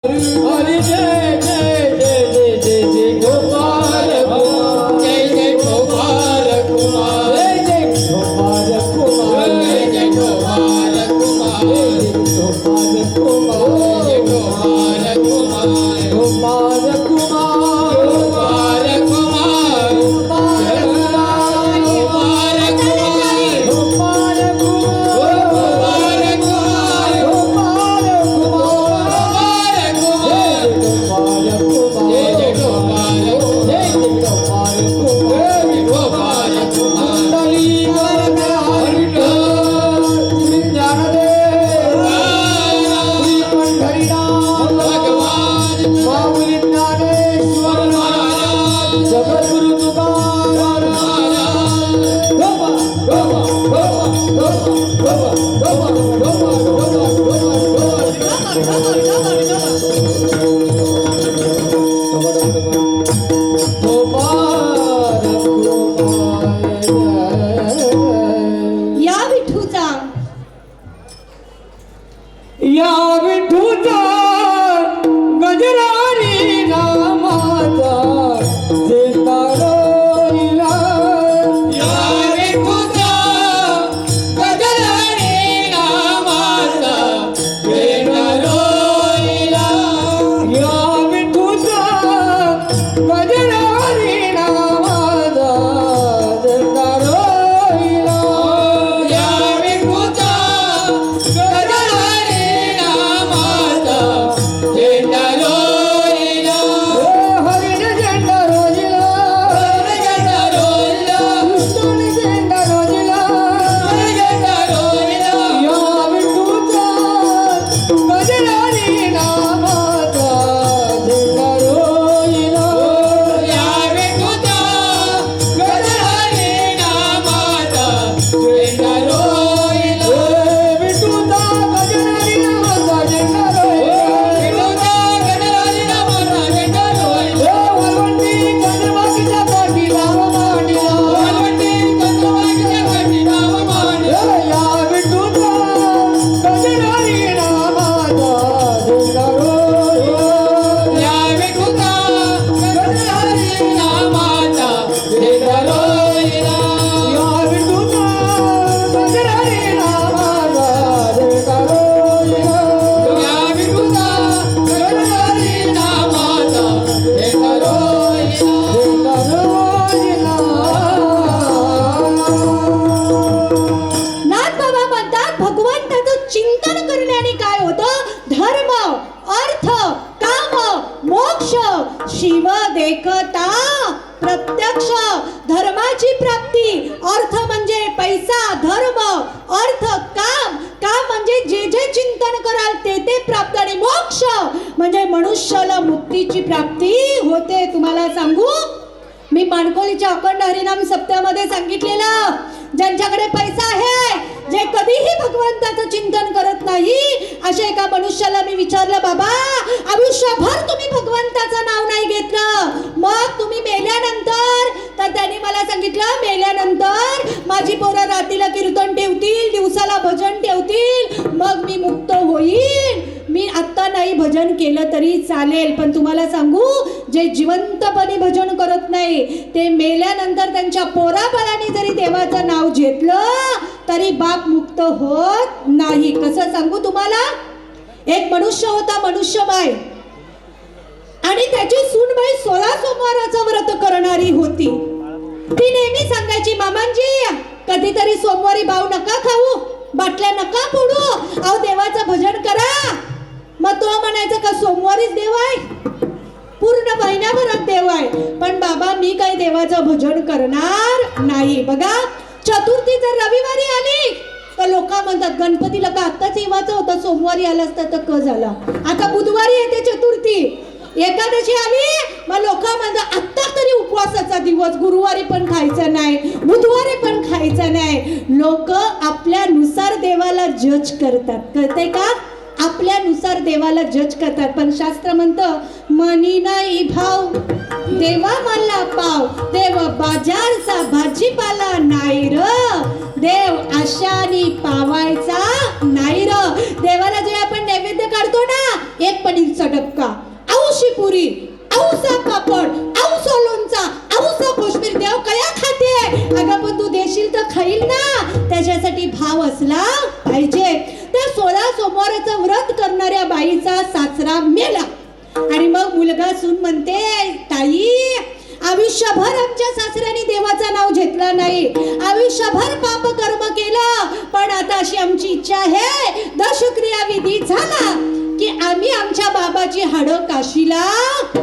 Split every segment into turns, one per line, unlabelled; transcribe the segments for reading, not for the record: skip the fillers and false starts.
हरी जय जय जय जय जय जय गोपाल कुमार जय जय गोपाल कुमार जय जय गोपाल कुमार जय जय गोपाल कुमार जय जय गोपाल कुमार जय गोपाल कुमार गोपाल कुमार गोपाल कुमार गोपाल
शिव देखता प्रत्यक्ष धर्माची प्राप्ती. अर्थ म्हणजे पैसा, धर्म, अर्थ, काम, काम म्हणजे जे जे चिंतन कराल ते ते प्राप्त, आणि मोक्ष म्हणजे मनुष्याला मुक्तीची प्राप्ती होते. तुम्हाला सांगू, मी माणकोलीच्या अखंड हरिनाम सप्ताहामध्ये सांगितलेलं, ज्यांच्याकडे पैसा आहे, जे कधीही भगवंताचं चिंतन करत नाही, अशा एका मनुष्याला मी विचारलं, बाबा आयुष्यभर तुम्ही भगवंताचं नाव नाही घेतलं, मग तुम्ही मेल्यानंतर? तर त्यांनी मला सांगितलं, मेल्यानंतर माझी पोरं रात्रीला कीर्तन ठेवतील, दिवसाला भजन ठेवतील, मग मी मुक्त होईल. मी आत्ता नाही भजन केलं तरी चालेल, पण तुम्हाला सांगू, जे जिवंतपणे भजन करत नाही ते मेल्यानंतर त्यांच्या पोराबाळांनी जरी देवाचं नाव घेतलं तरी बाप मुक्त होत नाही. कसं सांगू तुम्हाला, एक मनुष्य होता, मनुष्यबाई, आणि त्याची सूनबाई 16 सोमवाराचं व्रत करणारी होती. ती नेहमी सांगायची, मामांजी कधीतरी सोमवारी भाव नका खाऊ, बाटल्या नका फोडू, अहो देवाचं भजन करा. मग तो म्हणायचा, का सोमवारीच देव आहे, पूर्ण महिन्याभरात देव आहे, पण बाबा मी काही देवाचं भजन करणार नाही. बघा, चतुर्थी जर रविवारी आली तर लोक म्हणतात, गणपतीला का आत्ताच येवाचं होतं, सोमवारी आलं असतं तर क झाला, आता बुधवारी येते चतुर्थी. एकादशी आली मग लोक म्हणतात, आत्ता तरी उपवासाचा दिवस, गुरुवारी पण खायचं नाही, बुधवारी पण खायचं नाही. लोक आपल्यानुसार देवाला जज करतात. कळतंय का? आपल्यानुसार देवाला जज करतात. पण शास्त्र म्हणतं मनी नाही भाव देवा मला पाव, देव बाजारचा भाजीपाला नाही र, देव आशानी पावायचा नाही र. देवाला जे आपण नैवेद्य काढतो ना, एक पनीरचा डबका, औशी पुरी, औसा पापड, औसा लोणचा, औसा कोशिंबीर, देव कया खाते? अगं पण तू देशील तर खाईल ना. त्याच्यासाठी भाव असला पाहिजे. त्या 16 सोमवाराचं व्रत करणाऱ्या बाईचा सासरा मेला आणि मग मुलगा सून म्हणते, ताई आयुष्यभर आमच्या सासऱ्याने देवाचं नाव घेतलं नाही, आयुष्यभर पाप कर्म केलं, पण आता अशी आमची इच्छा आहे, दशक्रिया विधी झाला की आम्ही आमच्या बाबाची हाडं काशीला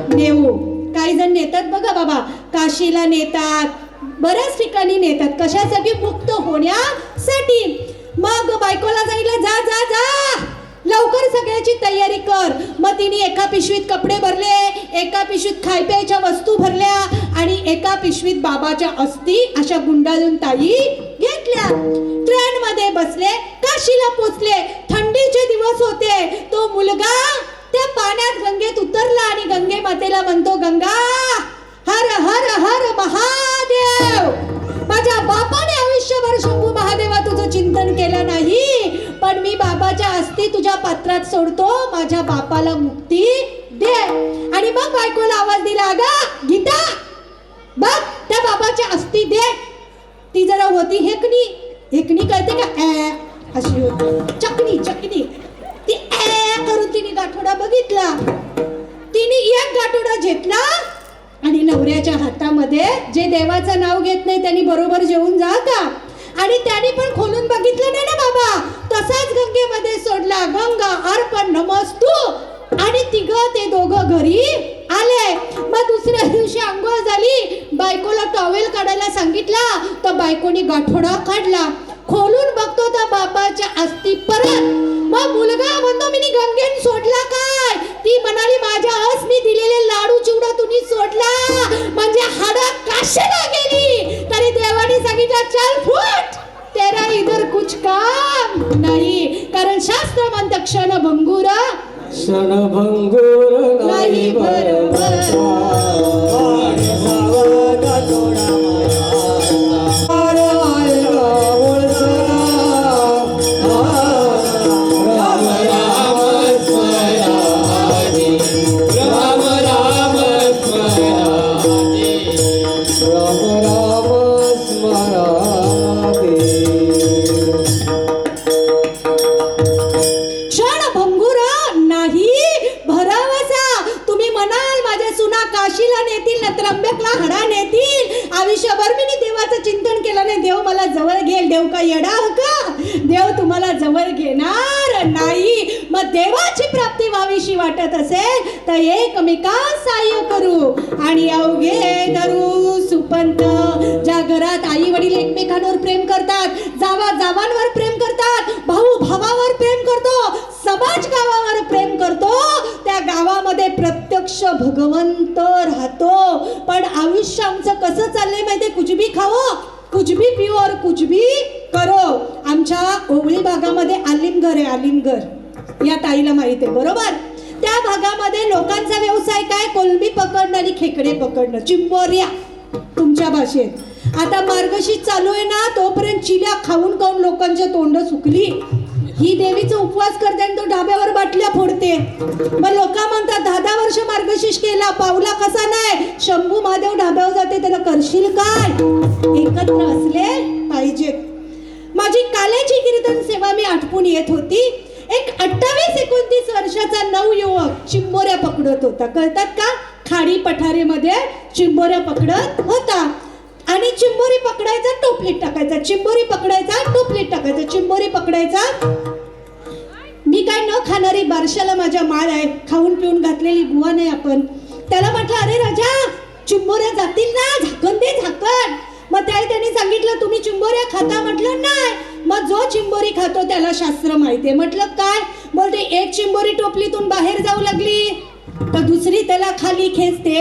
नेऊ. काही जण नेतात बघा बाबा, काशीला नेतात, बऱ्याच ठिकाणी नेतात. कशासाठी? मुक्त होण्यासाठी. मग बायकोला सांगितलं जा जा जा लवकर सगळ्याची तयारी कर. मग तिने एका पिशवीत कपडे भरले, एका पिशवीत खाय प्यायच्या वस्तू भरल्या आणि एका पिशवीत बाबाच्या अस्थी अशा गुंडाळून ताई घेतल्या. ट्रेन मध्ये बसले, काशीला पोचले. थंडीचे दिवस होते. तो मुलगा त्या पाण्यात गंगेत उतरला आणि गंगे मातेला म्हणतो, गंगा हर हर हर महादेव. माझ्या बापाने आयुष्यभर शंभू महादेवा तुझं चिंतन केलं नाही, पण मी बाबाच्या अस्थी तुझ्या पात्रात सोडतो, माझ्या बापाला मुक्ती दे. आणि मग बायकोला आवाज दिला, अगं गीता बघ त्या बाबाच्या अस्थी दे. ती जरा होती हेकणी, हेकणी कळते का? अशी होती चकणी चकणी. ती करून तिने गाठोडा बघितला. तिने एक गाठोडा घेतला आणि नवऱ्याच्या हातामध्ये, जे देवाचं नाव घेत नाही त्यांनी बरोबर जेवून जा का? आणि त्याने पण खोलून बघितलं नाही ना बाबा, तसाच गंगेमध्ये सोडला. गंगा अर्पण नमस्तू. आणि ते दोघं घरी आले. मग दुसऱ्या दिवशी अंघोळ झाली, बायकोला टॉवेल काढायला सांगितला, तर बायकोनी गाठोडा काढला. खोलून बघतो तर बाबाच्या अस्थी परत. मग मुलगा म्हणतो, मी गंगेन सोडला काय? ती म्हणाली, माझ्या असनी दिलेले लाडू चिवडा तुम्ही सोडला, म्हणजे हाडा काशीला गेली. तरी देवाने सांगितलं, चल फुट, तेरा इधर कुछ काम नाही. कारण शास्त्र म्हणतं क्षणभंगुर नाही बरोबर. आयुष्यभर मी देवाचं चिंतन केलं नाही, देव मला जवळ घेईल. देव का येडा हो का? देव तुम्हाला जवळ घेणार नाही. मग देवाची प्राप्ती व्हावीशी वाटत असेल तर एकमेकांस सहाय्य करू आणि अवघे धरू सुपंत. ज्या घरात आई वडील एकमेकांवर प्रेम करतात, जावा जावांवर प्रेम करतात, भाऊ भावावर प्रेम करतो, समाज गावावर प्रेम करतो, त्या गावामध्ये प्रत्यक्ष भगवंत राहतो. पण आयुष्य आमचं कसं चाललंय माहितीये? कुछ भी खाओ, कुछ भी पिओ और कुछ भी करो. आमच्या ओवळी भागामध्ये आलिमघर आहे, आलिमघर या ताईला माहिती आहे बरोबर. त्या भागामध्ये लोकांचा व्यवसाय काय? कोलंबी पकडणं आणि खेकडे पकडणं, चिंबोऱ्या तुमच्या भाषेत. आता मार्गशीर्ष चालू आहे ना, तोपर्यंत चिल्या खाऊन खाऊन लोकांच्या तोंड सुकली. ही देवीचा उपवास करते आणि तो ढाब्यावर बाटल्या फोडते. मग लोक म्हणतात 10 वर्ष मार्गशीर्ष केला, पावला कसा नाही. शंभू महादेव ढाब्यावर जाते, त्याला करशील काय? एकत्र असले पाहिजेत. माझी काल्याची कीर्तन सेवा मी आटपून येत होती. एक 28-29 वर्षाचा नवयुवक चिंबोऱ्या पकडत होता. कळतात का? खाडी पठारीमध्ये चिंबोऱ्या पकडत होता. आणि चिंबोरी पकडायचा, टोपलीत टाकायचा, चिंबोरी पकडायचा, टोपलीत टाकायचा, चिंबोरी पकडायचा. मी काय न खाणारी, बारशाला माझ्या माळ आहे, खाऊन पिऊन घातलेली बुवा नाही आपण. त्याला म्हटलं, अरे राजा चिंबोऱ्या जातील ना, झाकण दे झाकण. मग त्याने सांगितलं, तुम्ही चिंबोऱ्या खाता? म्हटलं नाही. मग जो चिंबोरी खातो त्याला शास्त्र माहितीये. म्हटलं काय? बोलते, एक चिंबोरी टोपलीतून बाहेर जाऊ लागली तर दुसरी त्याला खाली खेचते,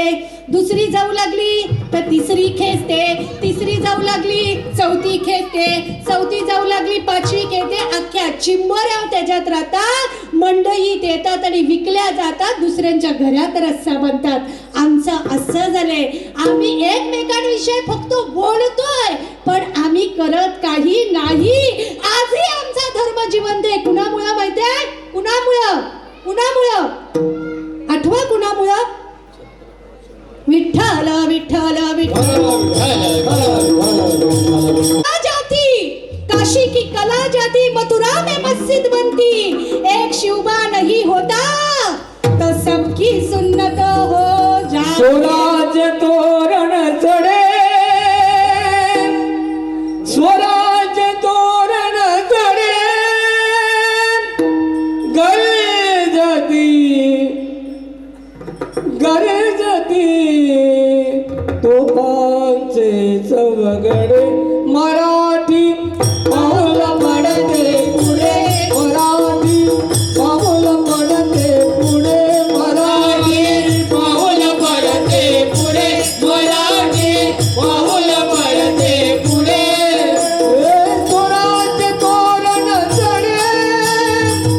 दुसरी जाऊ लागली तर तिसरी खेचते, तिसरी जाऊ लागली चौथी खेचते, चौथी जाऊ लागली पाचवी खेचते. अख्ख्या चिंबोऱ्या त्याच्यात राहतात. मंडईत येतात आणि विकल्या जातात, दुसऱ्यांच्या घरात रस्सा बनतात. आमचं असं झालंय, आम्ही एकमेकांविषयी फक्त बोलतोय पण आम्ही करत काही नाही. आजही आमचा धर्म जिवंत आहे. कुणामुळं माहितीये? कुणामुळं? आठवा कुणामुळं? विठ्ठल विठ्ठल विठ्ठल. जाती काशी की कला जाती, मथुरा में मस्जिद बनती, एक शिवबा नहीं होता तो सबकी सुन्नत हो जाती.
स्वराज्य तोरण चढे, स्वराज्य तोरण चढे, गरजती तोफांचे चवगडे. मराठी पाऊल पडते पुढे, मराठी पाऊल पडते पुढे, मराठी पाऊल पडते पुढे, मराठी पाऊल पडते पुढे. स्वराज्य तोरण चढे,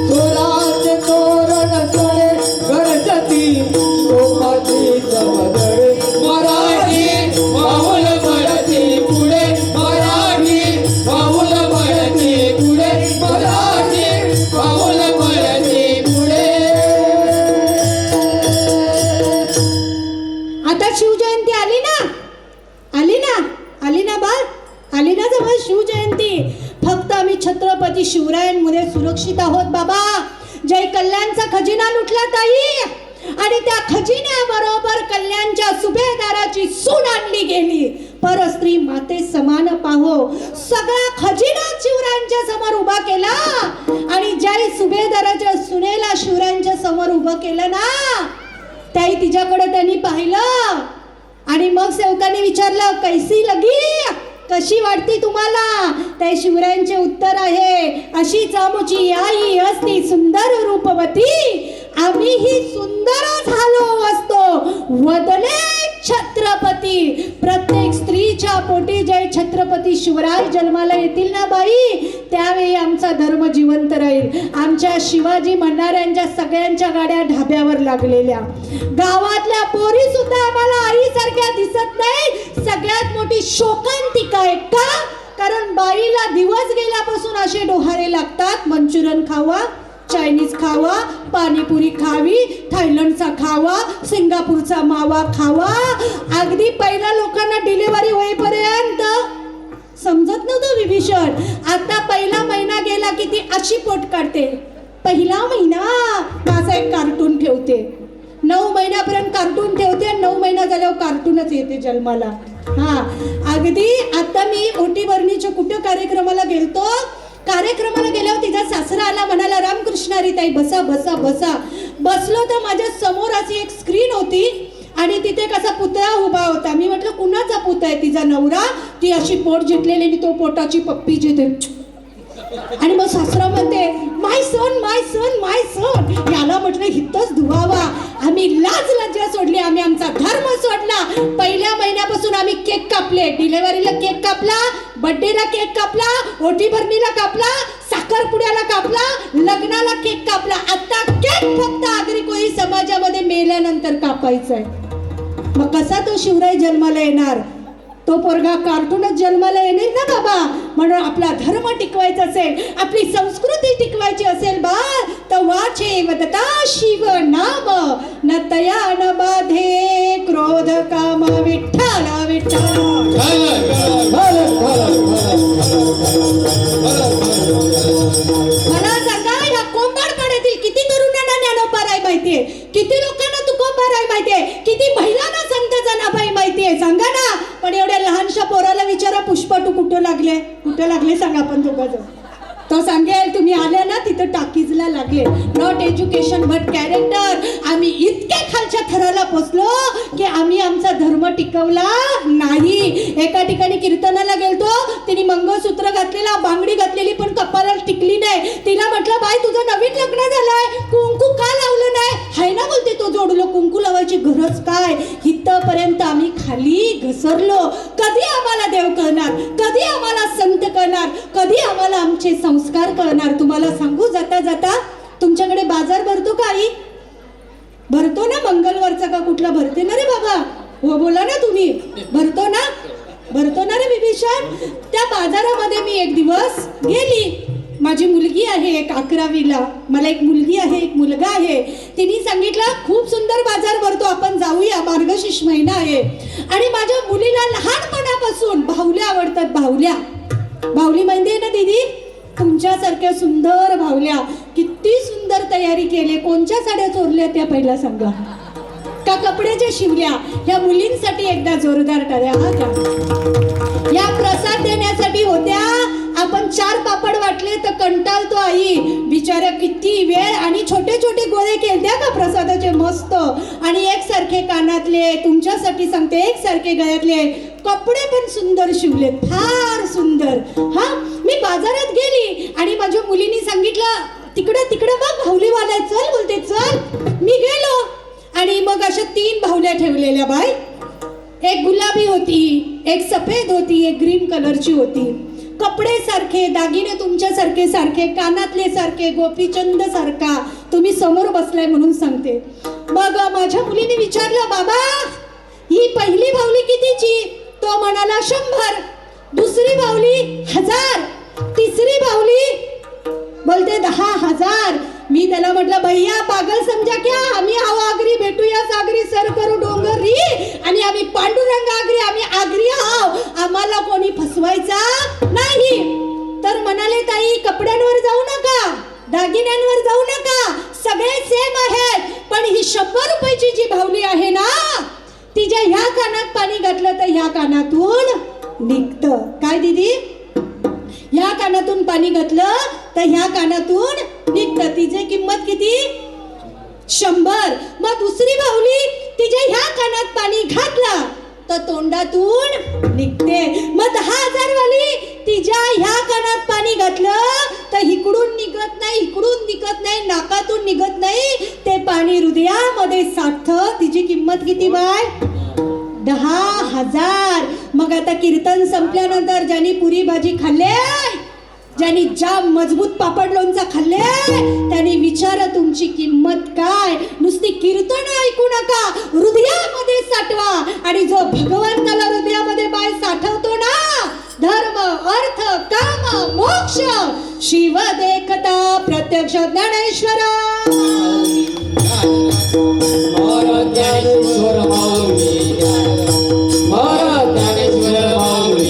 स्वराज्य तोरण चढे, गरजती तोफांचे चवगडे. मराठी पाऊल पडते पुढे, मराठी पाऊल पडते पुढे, मराठी पाऊल पडते पुढे.
आता शिवजयंती आली ना, आली ना बाळ, आली ना जवळ शिवजयंती. फक्त आम्ही छत्रपती शिवरायांमुळे सुरक्षित आहोत बाबा. जय कल्याणचा खजिना लुटला ताई, आणि त्या खजिन्याबरोबर कल्याणच्या सुभेदाराची सून आणली गेली. परस्त्री माते समान पाहो, सगळा खजिना शिवरायांच्या समोर उभा केला, आणि जय सुभेदाराच्या सुनेला शिवरायांच्या समोर उभं केलं ना, त्याही तिच्याकडे त्यांनी पाहिलं. आणि मग सेवकाने विचारलं, कैसी लगी, कशी वाटते तुम्हाला? त्या शिवरायांचे उत्तर आहे, अशीच आमची आई असती सुंदर रूपवती, आम्हीही सुंदर झालो असतो वदले छत्रपती. प्रत्येक स्त्रीच्या पोटी जय छत्रपती शिवराय जन्माला येतील ना बाई, त्यावेळी आमचा धर्म जिवंत राहील. आमच्या शिवाजी म्हणणाऱ्यांच्या सगळ्यांच्या गाड्या ढाब्यावर लागलेल्या, गावातल्या पोरी सुद्धा आम्हाला आईसारख्या दिसत नाही. सगळ्यात मोठी शोकांतिका आहे का? कारण बाईला दिवस गेल्यापासून असे डोहारे लागतात, मंचुरियन खावा, चायनीज खावा, पाणीपुरी खावी, थायलंडचा खावा, सिंगापूरचा मावा खावा. अगदी पहिल्या लोकांना डिलिव्हरी होईपर्यंत समजत नव्हतं विभीषण. आता पहिला महिना गेला की ती अशी पोट काढते. पहिला महिना माझा एक कार्टून ठेवते, 9 महिन्यापर्यंत कार्टून ठेवते, 9 महिना झाल्यावर कार्टूनच येते जन्माला. हा, अगदी आता मी ओटी भरणीच्या कुठं कार्यक्रमाला गेलतो, कार्यक्रमाला गेल्यावर तिचा सासरा आला, म्हणाला रामकृष्णारी ताई बसा बसा बसा. बसलो तर माझ्या समोर अशी एक स्क्रीन होती आणि तिथे कसा पुतळा उभा होता. मी म्हटलं कुणाचा पुतळा आहे? तिचा नवरा. ती अशी पोट जिटलेली आणि तो पोटाची पप्पी जिथे, आणि मग सासरा म्हणते my son my son my son. याला म्हटलं हितच धुवावा. आम्ही लाज लज्जा सोडली, आम्ही आमचा धर्म सोडला. पहिल्या महिन्यापासून आम्ही केक कापले, डिलेव्हरीला केक कापला, बर्थडेला केक कापला, ओटी भरणीला कापला, साखरपुड्याला कापला, लग्नाला केक कापला. आता केक फक्त आगरी कोळी समाजामध्ये मेल्यानंतर कापायचा आहे. मग कसा तो शिवराय जन्माला येणार? तो पोरगा कार्टूनच जन्माला येणार ना बाबा. म्हणून आपला धर्म टिकवायचा असेल, आपली संस्कृती टिकवायची असेल बा, तर वाचे वदता शिव नाम, न तया न बाधे क्रोध काम. विठ्ठल विठ्ठल. मला सांगा, या कोंबाडपाड्यातील किती तरुणांना ज्ञानोबाराय माहितीये, किती लोकांना तुकोबाराय माहितीये, किती महिलांना संत जनाबाई माहितीये? सांगा ना. पण एवढ्या लहानशा पोराला विचारा, पुष्पा तू कुठं लागले सांगा. आपण दोघं तो सांगेल तुम्ही आल्या ना तिथं टाकीजला लागले. Not education but character. आम्ही इतके खालच्या थराला पोचलो की आम्ही आमचा धर्म टिकवला नाही. एका ठिकाणी कीर्तनाला गेलतो, तिने मंगळसूत्र घातलेला, बांगडी घातलेली, पण कपाळाला टिकली नाही. तिला म्हटलं बाई तुझं नवीन लग्न झालंय, कुंकू का लावलं नाही? हाय ना बोलते तो जोडलो, कुंकू लावायची गरज काय? इथपर्यंत आम्ही खाली घसरलो. कधी आम्हाला देव कळणार? कधी आम्हाला संत कळणार? कधी आम्हाला आमचे संस्कार कळणार? तुम्हाला सांगू जाता जाता, तुमच्याकडे बाजार भरतो का आई? भरतो ना, मंगळवारचा का कुठला भरते ना रे बाबा? हो बोला ना तुम्ही, भरतो ना? भरतो ना रे बिभीषण? त्या बाजारामध्ये मी एक दिवस गेली. माझी मुलगी आहे एक 11वीला, मला एक मुलगी आहे एक मुलगा आहे. तिने सांगितलं खूप सुंदर बाजार भरतो, आपण जाऊया, मार्गशीर्ष महिना आहे. आणि माझ्या मुलीला लहानपणापासून बाहुल्या आवडतात. बाहुल्या, बाहुली माहिती आहे ना दीदी? तुमच्यासारख्या सुंदर बाहुल्या. किती सुंदर तयारी केली. कोणत्या साड्या चोरल्या त्या पहिला सांगा, का कपड्याच्या शिवल्या? ह्या मुलींसाठी एकदा जोरदार टाळ्या हा का. या प्रसाद देण्यासाठी होत्या. आपण 4 पापड वाटले तर कंटाळतो आई बिचाऱ्या, किती वेळ. आणि छोटे छोटे गोळे केले का प्रसादाचे मस्त. आणि एकसारखे कानातले, तुमच्यासाठी सांगते एकसारखे गळ्यातले, कपडे पण सुंदर शिवलेत, फार सुंदर. हा, मी बाजारात गेली आणि माझ्या मुलीने सांगितलं तिकडं तिकडं बघ बाहुलीवाला, चल बोलते चल. मी गेलो आणि मग अशा 3 बाहुल्या ठेवलेल्या बाय. एक गुलाबी होती, एक सफेद होती, एक ग्रीन कलरची होती. कपडे सारखे, दागिने तुमच्यासारखे सारखे, कानातले सारखे, गोपीचंद सारखा. तुम्ही समोर बसलाय म्हणून सांगते. मग माझ्या मुलीने विचारलं बाबा ही पहिली बाहुली कितीची? तो म्हणाला 100. दुसरी बाहुली 1000. तिसरी बाहुली बोलते 10,000. मी त्याला म्हटलं भैया पागल समजा क्या, आम्ही आहो आगरी, भेटूया सागरी, सर करू डोंगरी, आणि आम्ही पांडुरंग आगरी, आम्ही आगरी आहो, आम्हाला कोणी फसवायचा नाही. तर म्हणाले ताई कपड्यांवर जाऊ नका, दागिन्यांवर जाऊ नका, सगळे सेम आहेत. पण ही 100 रुपयाची जी बाहुली आहे ना, तिच्या ह्या कानात पाणी घातलं तर ह्या कानातून निघतं. काय दीदी? ह्या कानातून पाणी घातलं तर ह्या कानातून निघतं. तिची किंमत किती? 100. मग दुसरी बाहुली तिच्या ह्या कानात पाणी घातलं तर तोंडातून निघते. मग 10,000 वाली तिच्या ह्या कानात पाणी घातलं तर इकडून निघत नाही, इकडून निघत नाही, नाकातून निघत नाही, ते पाणी हृदयामध्ये साठतं. तिची किंमत किती बाय? 10,000. मग आता कीर्तन संपल्यानंतर ज्यांनी पुरी भाजी खाल्ले, ज्यांनी जाम मजबूत पापड लोणचा खाल्ले, त्यांनी विचारा तुमची किंमत काय. नुसती कीर्तन ऐकू नका, हृदयामध्ये साठवा. आणि जो भगवंताला हृदयामध्ये बाय साठवतो ना, धर्म अर्थ काम मोक्ष शिव देखता प्रत्यक्ष ज्ञानेश्वर.
ज्ञानेश्वर माऊली, महाराज ज्ञानेश्वर माऊली,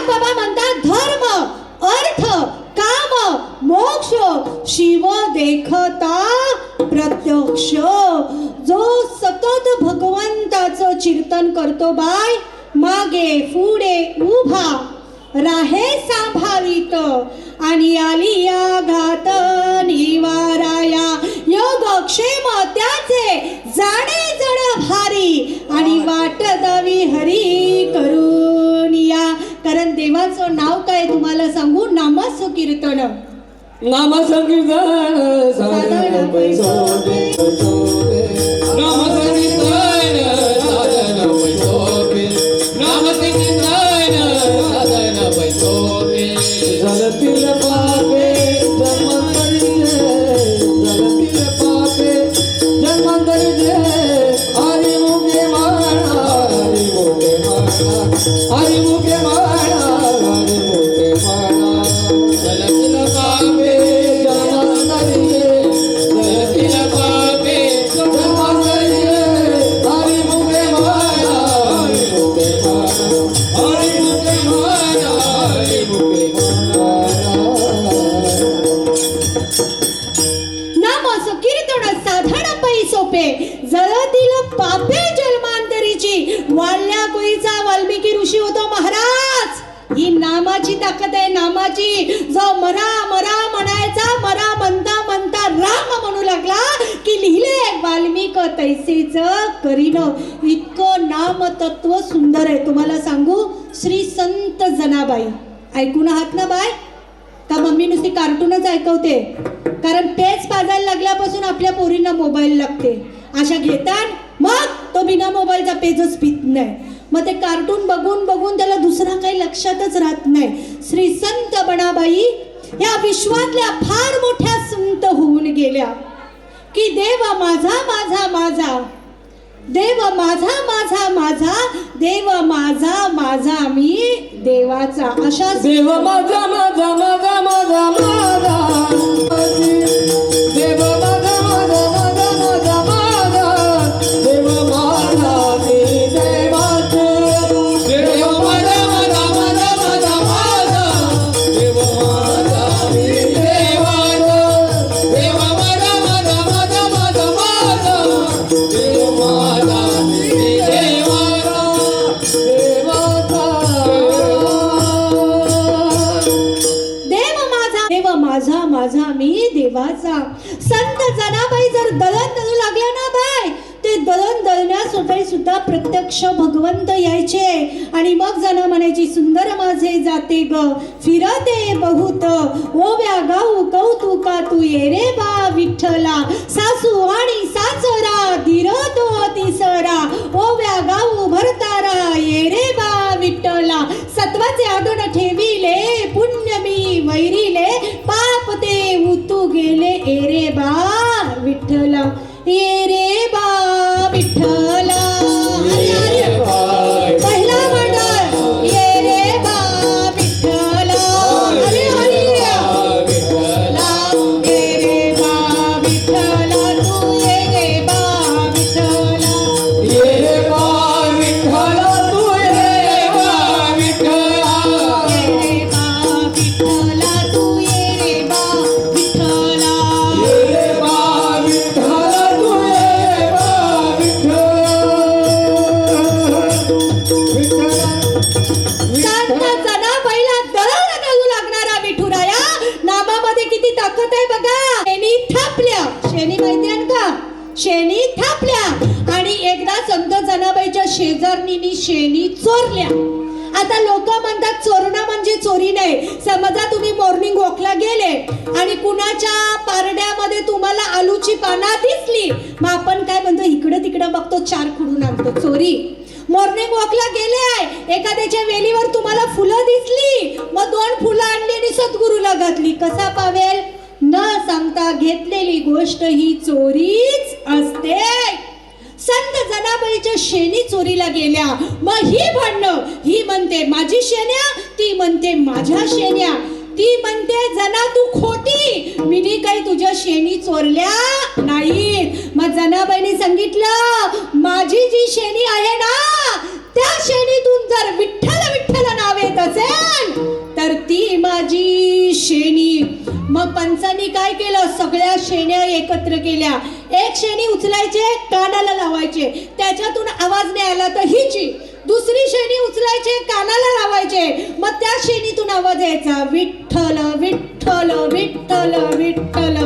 बाबा म्हणतात धर्म अर्थ काम मोक्ष शिव देखता प्रत्यक्ष. जो सतत भगवंताचं चिंतन करतो बाय, मागे पुढे उभा राहे सांभावित, आणि आली या घात निवाराया, योगक्षेम त्याचे जाणे जण भारी, आणि वाट दावी हरी करून या. कारण देवाचं नाव काय तुम्हाला सांगू, नामस्व कीर्तन.
नाम संकीर्तन साधन पैसोपे, नाम संकीर्तन साधन पैसोपे, नाम संकीर्तन साधन पैसोपे. जलतील पापे जन्मांतरीचे, जलतील पापे जन्मांतरीचे, हरी मुखे माळा, हरी मुखे माळा, हरी मुखे माळा, हरी मुखे माळा. जलतील पापे जन्मांतरीचे, जलतील पापे जन्मांतरीचे, हरी मुखे माळा, हरी मुखे माळा, हरी मुखे माळा, हरी मुखे माळा.
नामस्व कीर्तन साधन पैसोपे, जळतील पापे जन्मांतरीची. वाल्या कोळीचा वाल्मिकी ऋषी होतो महाराज. ही नामाची ताकद आहे, नामाची. जो मरा मरा म्हणायचा, मरा म्हणता म्हणता राम म्हणू लागला की लिहिले वाल्मिक तैसेच करीन. इतकं नाम तत्व सुंदर आहे. तुम्हाला सांगू, श्री संत जनाबाई ऐकून आहात ना बाय? का मम्मी नुसती कार्टूनच ऐकवते? कारण पेच पाजायला लागल्यापासून आपल्या पोरींना मोबाईल लागते. अशा घेतात मग तो बिना मोबाईलचा पेजच पित नाही. मग ते कार्टून बघून बघून त्याला दुसरा काही लक्षातच राहत नाही. श्री संत बनाबाई या विश्वातल्या फार मोठ्या संत होऊन गेल्या की देव माझा माझा माझा, देव माझा माझा माझा, देव माझा माझा मी देवाचा. अशा
देव माझा माझा माझा माझा माझा, देव माझा माझा माझा माझा माझा, देव माझा मी देवाचा. देव माझा माझा माझा माझा माझा, देव माझा मी देवाचा. देव माझा माझा माझा माझा माझा, देव माझा मी देवाचा.
देव माझा माझा मी देवाचा. संत जनाबाई जर दळण दळू लागल्या ना बाय, ते दळण दळण्यासाठी सुद्धा प्रत्यक्ष भगवंत यायचे. आणि मग जना म्हणायची सुंदर माझे जाते ग फिरते बहुत, ओव्या गाऊ कौतुका तू ये रे बा विठ्ठला. सासू आणि सासरा धीर तो तिसरा, ओव्या गाऊ भरतारा ये रे बा विठ्ठला. सत्वाचे आदोन ठेविले पुण्य मी वैरिले, पाप ते उतू गेले ए रे बा विठ्ठला. ये रे बा विठ्ठला. पहिला मंडळ ये रे बा विठ्ठला. हरी हरी विठ्ठला. ये रे बा विठ्ठला तू ये रे बा विठ्ठला.
ये रे बा विठ्ठला तू ये बा विठ्ठला.
ये रे बा विठ्ठला तू ये रे बा विठ्ठला.
ये रे बा विठ्ठला तू ये बा विठ्ठला.
संत जनाबाईला दळण दळू लागणारा विठुराया नामामध्ये किती ताकद आहे बघा. शेणी थापल्या, शेणी माहिती आहे का, शेणी थापल्या. आणि एकदा संत जनाबाईच्या शेजारणींनी शेणी चोरल्या. आता लोक म्हणतात चोरणं म्हणजे चोरी नाही. समजा तुम्ही मॉर्निंग वॉकला गेले आणि कुणाच्या पारड्यामध्ये तुम्हाला आलूची पानं दिसली, मग आपण काय म्हणतो इकडं तिकडं बघतो, चार खुडून आणतो, चोरी. मॉर्निंग वॉकला गेले, एखाद्याच्या वेलीवर तुम्हाला फुलं दिसली, मग 2 फुलं आणली आणि सद्गुरूला घातली, कसा पावेल? न सांगता घेतलेली गोष्ट ही चोरीच असते. संत जनाबाईच्या शेणी चोरीला गेल्या. मग ही भांडणं, ही म्हणते माझी शेण्या, ती म्हणते माझ्या शेण्या. ती म्हणते जना तू खोटी, मिनी काही तुझ्या शेणी चोरल्या नाहीत. मग जनाबाईंनी सांगितलं माझी जी शेणी आहे ना, त्या शेणीतून जर विठ्ठल विठ्ठल नाव येत असेल तर ती माझी शेणी. मग पंचांनी काय केलं, सगळ्या शेण्या एकत्र केल्या. एक शेणी उचलायचे, कानाला लावायचे, त्याच्यातून आवाज नाही आला तर हिची. दुसरी शेणी उचलायचे, कानाला लावायचे, मग त्या शेणीतून आवाज यायचा विठ्ठल विठ्ठल विठ्ठल विठ्ठल.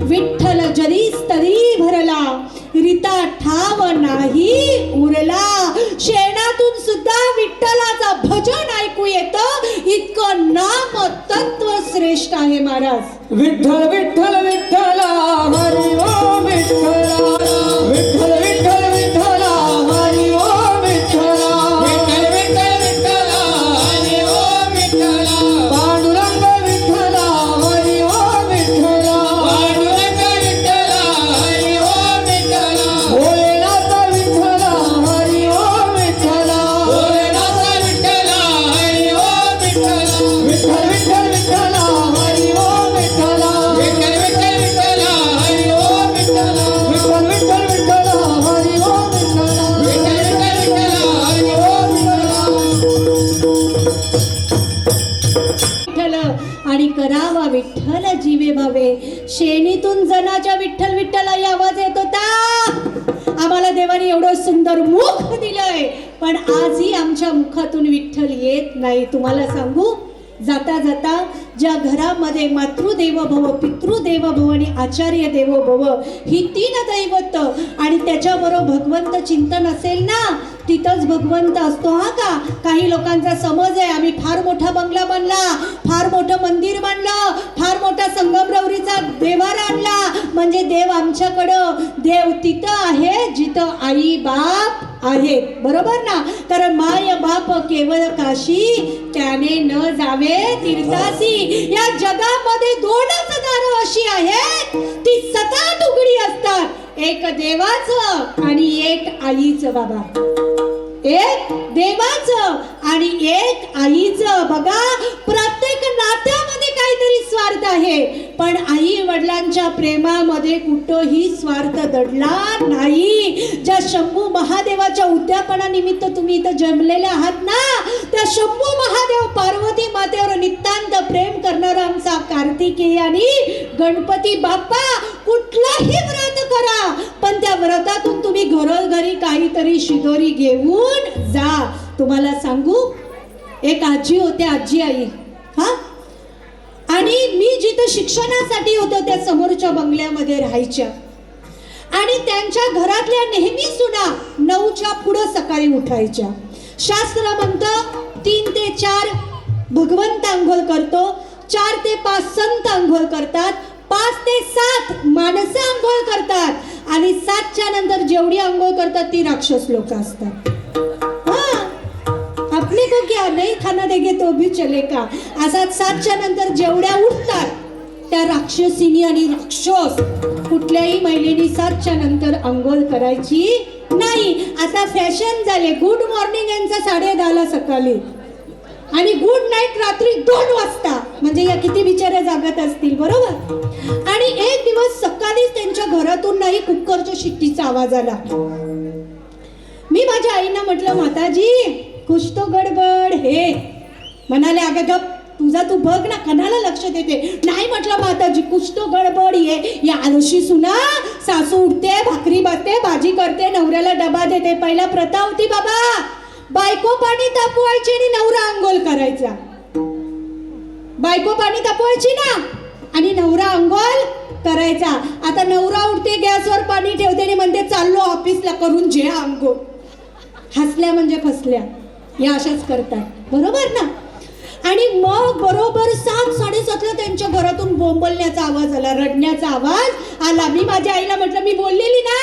विठ्ठल जरी स्तरी भरला, रीता ठाव नाही उरला. शेणातून सुद्धा विठ्ठलाचा भजन ऐकू येतं. इतकं नाम तत्व श्रेष्ठ आहे महाराज.
विठ्ठल विठ्ठल विठ्ठला हरी ओम विठ्ठला. विठ्ठल विठ्ठल विठ्ठला हरी ओम विठ्ठला. विठ्ठल विठ्ठल विठ्ठला हरी ओम विठ्ठला. पांडुरंग विठ्ठला हरी ओम विठ्ठला. पांडुरंग विठ्ठला हरी ओम विठ्ठला. भोलेनाथ विठ्ठला हरी ओम विठ्ठला. भोलेनाथ विठ्ठला हरी ओम विठ्ठला. विठ्ठल विठ्ठल विठ्ठला हरी ओम विठ्ठला. विठ्ठल विठ्ठल विठ्ठला हरी ओम विठ्ठला. विठ्ठल विठ्ठल विठ्ठला हरी ओम विठ्ठला. विठ्ठल विठ्ठल विठ्ठला हरी ओम
विठ्ठल आणि करावा विठ्ठल जीवे भावे. शेणीतून जनाच्या विठ्ठल विठ्ठल आई आवाज येत होता. आम्हाला देवाने एवढं सुंदर मुख दिलंय, पण आजही आमच्या मुखातून विठ्ठल येत नाही. तुम्हाला सांगू, जाता जाता ज्या घरामध्ये मातृदेव भव, पितृदेव भव आणि आचार्य देवो भव ही 3 दैवत आणि त्याच्याबरोबर भगवंत चिंतन असेल ना, तिथंच भगवंत असतो. हा का काही लोकांचा समज आहे आम्ही फार मोठा बंगला बांधला, फार मोठं मंदिर बांधलं, फार मोठा संगमरवरीचा देवारा आणला म्हणजे देव आमच्याकडं. देव तिथं आहे जिथं आई बाप आहेत, बरोबर ना. कारण माय बाप केवळ काशी त्याने न जावे तीर्थासी. या जगामध्ये दोनच दारं अशी आहेत ती सतत उघडी असतात, एक देवाचं आणि एक आईचं. बाबा, एक देवाचं आणि एक आईचं. बघा, प्रत्येक नात्यामध्ये काहीतरी स्वार्थ आहे, पण आई वडिलांच्या प्रेमामध्ये कुठंही स्वार्थ दडला नाही. ज्या शंभू महादेवाच्या उद्यापनानिमित्त तुम्ही इथं जमलेले आहात ना, त्या शंभू महादेव पार्वती मातेवर नितांत प्रेम करणारा आमचा कार्तिकेय आणि गणपती बाप्पा. कुठलाही व्रत करा, पण त्या व्रतातून तुम्ही घरोघरी काहीतरी शिदोरी घेऊन जा. तुम्हाला सांगू, एक आजी होत्या, आजी आई. हा, आणि मी जिथं शिक्षणासाठी होतो त्या समोरच्या बंगल्यामध्ये राहायच्या आणि त्यांच्या घरातल्या नेहमी सुना 9च्या पुढं सकाळी उठायच्या. शास्त्र म्हणतं 3 ते 4 भगवंत आंघोळ करतो, 4 ते 5 संत आंघोळ करतात, 5 ते 7 माणसं आंघोळ करतात आणि 7च्या नंतर जेवढी आंघोळ करतात ती राक्षस लोक असतात. अपने को क्या नहीं खाना देगे तो भी चलेगा. असा 7च्या नंतर जेवढ्या उठतात त्या राक्षसिनी आणि राक्षस. कुठल्याही महिलेने 7च्या नंतर आंघोळ करायची नाही. आता फॅशन झाले, गुड मॉर्निंग यांचा 10:30ला सकाळी आणि गुड नाईट रात्री 2 वाजता. म्हणजे या किती बिचाऱ्या जागत असतील, बरोबर. आणि एक दिवस सकाळीच त्यांच्या घरातून नाही कुकरच्या शिट्टीचा आवाज आला. मी माझ्या आईना म्हटलं, माताजी कुछ तो गडबड हे. म्हणाले, अगं गप, तुझा तू बघ ना, कणाला लक्ष देते. नाही म्हटलं माताजी, कुछ तो गडबड ये. या आळशी सुना, सासू उठते, भाकरी भाजते, भाजी करते, नवऱ्याला डबा देते. पहिला प्रथा होती बाबा, बायको पाणी तापवायची आणि नवरा आंघोळ करायचा. बायको पाणी तापवायची ना आणि नवरा आंघोळ करायचा. आता नवरा उठते, गॅसवर पाणी ठेवते आणि म्हणते चाललो ऑफिसला, करून जे आंघोळ. हसल्या म्हणजे फसल्या, या अशाच करतात, बरोबर ना. आणि मग बरोबर 7-7:30ला त्यांच्या घरातून बोंबलण्याचा आवाज आला, रडण्याचा आवाज आला. मी माझ्या आईला म्हटलं, मी बोललेली ना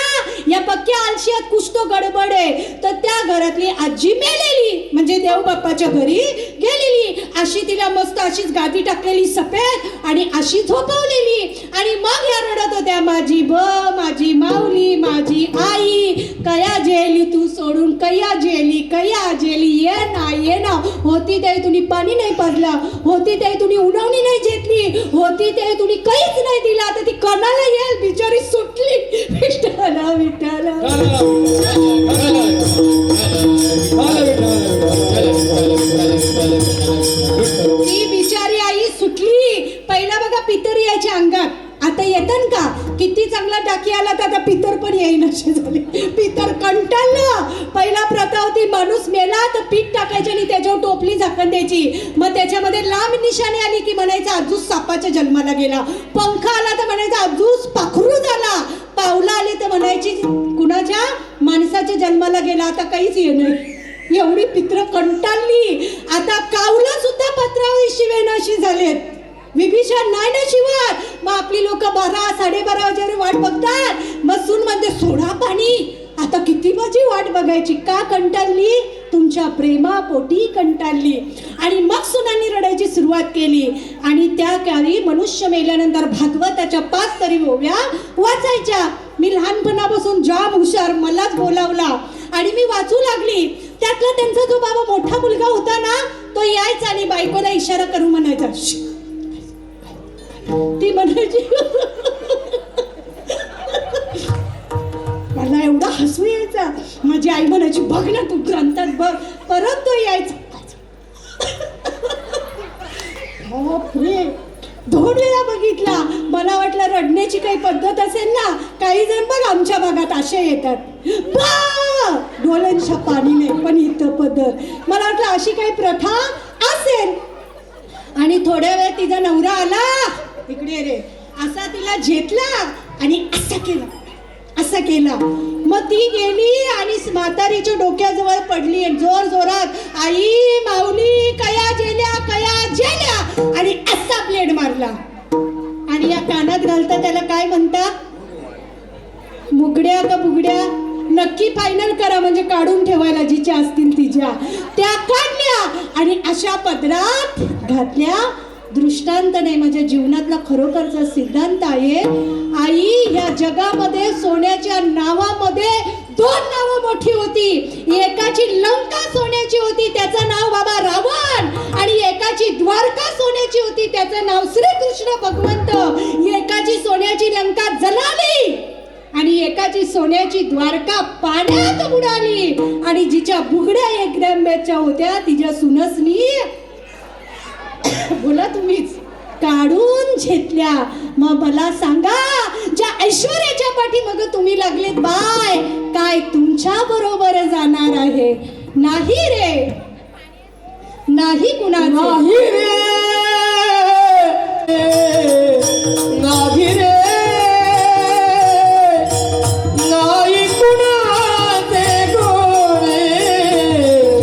या पक्क्या आलशियात कुछ तो गडबड आहे. तर त्या घरातली आजी मेलेली म्हणजे देव बाप्पाच्या घरी गेलेली. अशी तिला मस्त अशीच गादी टाकलेली सफेद आणि अशी झोपवलेली. आणि मग या रडत होत्या, माझी माझी माऊली, माझी आई, कया जेली तू सोडून, कया जेली ये ना. होती ते तुम्ही पाणी नाही पाजलं, होती ते तुम्ही उडवणी नाही घेतली, होती ते तुम्ही काहीच नाही दिला, तर ती कणाला येईल, बिचारी सुटली. विठ्ठला विठ्ठला. ती बिचारी आई सुटली. पहिला बघा पितर यायच्या अंगात, आता येतं का. किती चांगला टाकी आला तर आता पितर पण येईन असे झाले. पितर कंटाळलं. पहिला प्रथा होती, माणूस मेला तर पीठ टाकायचे आणि त्याच्यावर टोपली झाकण द्यायची. मग त्याच्यामध्ये लांब निशाणी आली की म्हणायचं आजूच सापाच्या जन्माला गेला. पंखा आला तर म्हणायचं आजूच पाखरू झाला. पावलं आली तर म्हणायची कुणाच्या माणसाच्या जन्माला गेला. आता काहीच ये नाही. एवढी पित्र कंटाळली. आता कावलं सुद्धा पत्रावरी शिवेनाशी झालेत. विभीषण नाही ना शिवाय. मग आपली लोक 12-12:30 वाजेवर वाट बघतात. मग सून म्हणते सोडा पाणी. आता किती वाजी वाट बघायची. का कंटाळली? तुमच्या प्रेमापोटी कंटाळली. आणि मग सुनांनी रडायची सुरुवात केली. आणि त्या काळी मनुष्य मेल्यानंतर भागवताच्या 5 तरी ओव्या वाचायच्या. मी लहानपणापासून जाम हुशार, मलाच बोलावला आणि मी वाचू लागली. त्यातला त्यांचा जो बाबा मोठा मुलगा होता ना, तो यायचा आणि बायकोला इशारा करून म्हणायचा. ती म्हणायची, मला एवढा हसू यायचा. माझी आई म्हणायची बघ ना तू ग्रंथात बघ. परत तो यायचा. बापरे, 2 वेळा बघितला. मला वाटलं रडण्याची काही पद्धत असेल ना. काही जण बघ आमच्या भागात असे येतात, डोळ्यांच्या पाणीने, पण इथं पद्धत. मला वाटलं अशी काही प्रथा असेल. आणि थोड्या वेळ तिचा नवरा आला, इकडे रे, असा तिला झेतला आणि असं केलं. असं केला. मग ती गेली आणि म्हातारीच्या डोक्याजवळ पडली आणि जोर जोरात आई माऊली कया जेल्या आणि असा ब्लेड मारला. आणि या कानात घालता त्याला काय म्हणता? मुगड्या का बुगड्या? नक्की फायनल करा म्हणजे काढून ठेवायला जिच्या असतील तिच्या. त्या काढल्या आणि अशा पदरात घातल्या. दृष्टांत नाही, माझ्या जीवनातला खरोखरचा सिद्धांत आहे. आई ह्या जगामध्ये सोन्याच्या नावामध्ये दोन नावं मोठी होती. एकाची लंका सोन्याची होती, त्याचं नाव बाबा रावण. आणि एकाची द्वारका सोन्याची होती, त्याचं नाव श्रीकृष्ण भगवंत. एकाची सोन्याची लंका जळाली आणि एकाची सोन्याची द्वारका पाण्यात बुडाली. आणि जिच्या बुगड्या 1 ग्रॅमच्या होत्या तिच्या सुनसनी बोला तुम्हीच काढून घेतल्या. मग मला सांगा, ज्या ऐश्वर्याच्या पाठीमागे तुम्ही लागलेत बाय, काय तुमच्या बरोबर जाणार आहे? नाही रे, नाही कुणाचं
नाही रे, नाही रे, नाही कुणाचे गोरे,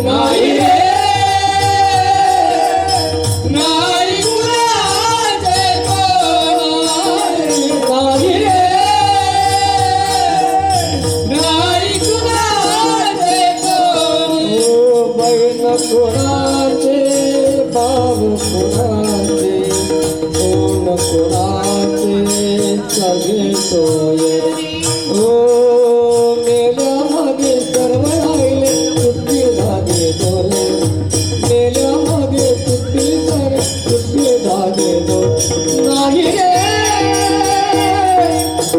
नाही रे, नाही कुणाचे गोरे, नाही रे, नाही कुणाचे गोरे. ओ बहीण कोणाचे, भाऊ कोणाचे, कोण कोणाचे सगळे सोय. ओ मेल्या मागे सर्व राहिले सुट्टी धागे दोरे, मेल्या मागे सुट्टी सर सुट्टी धागे दोरे. नाही रे,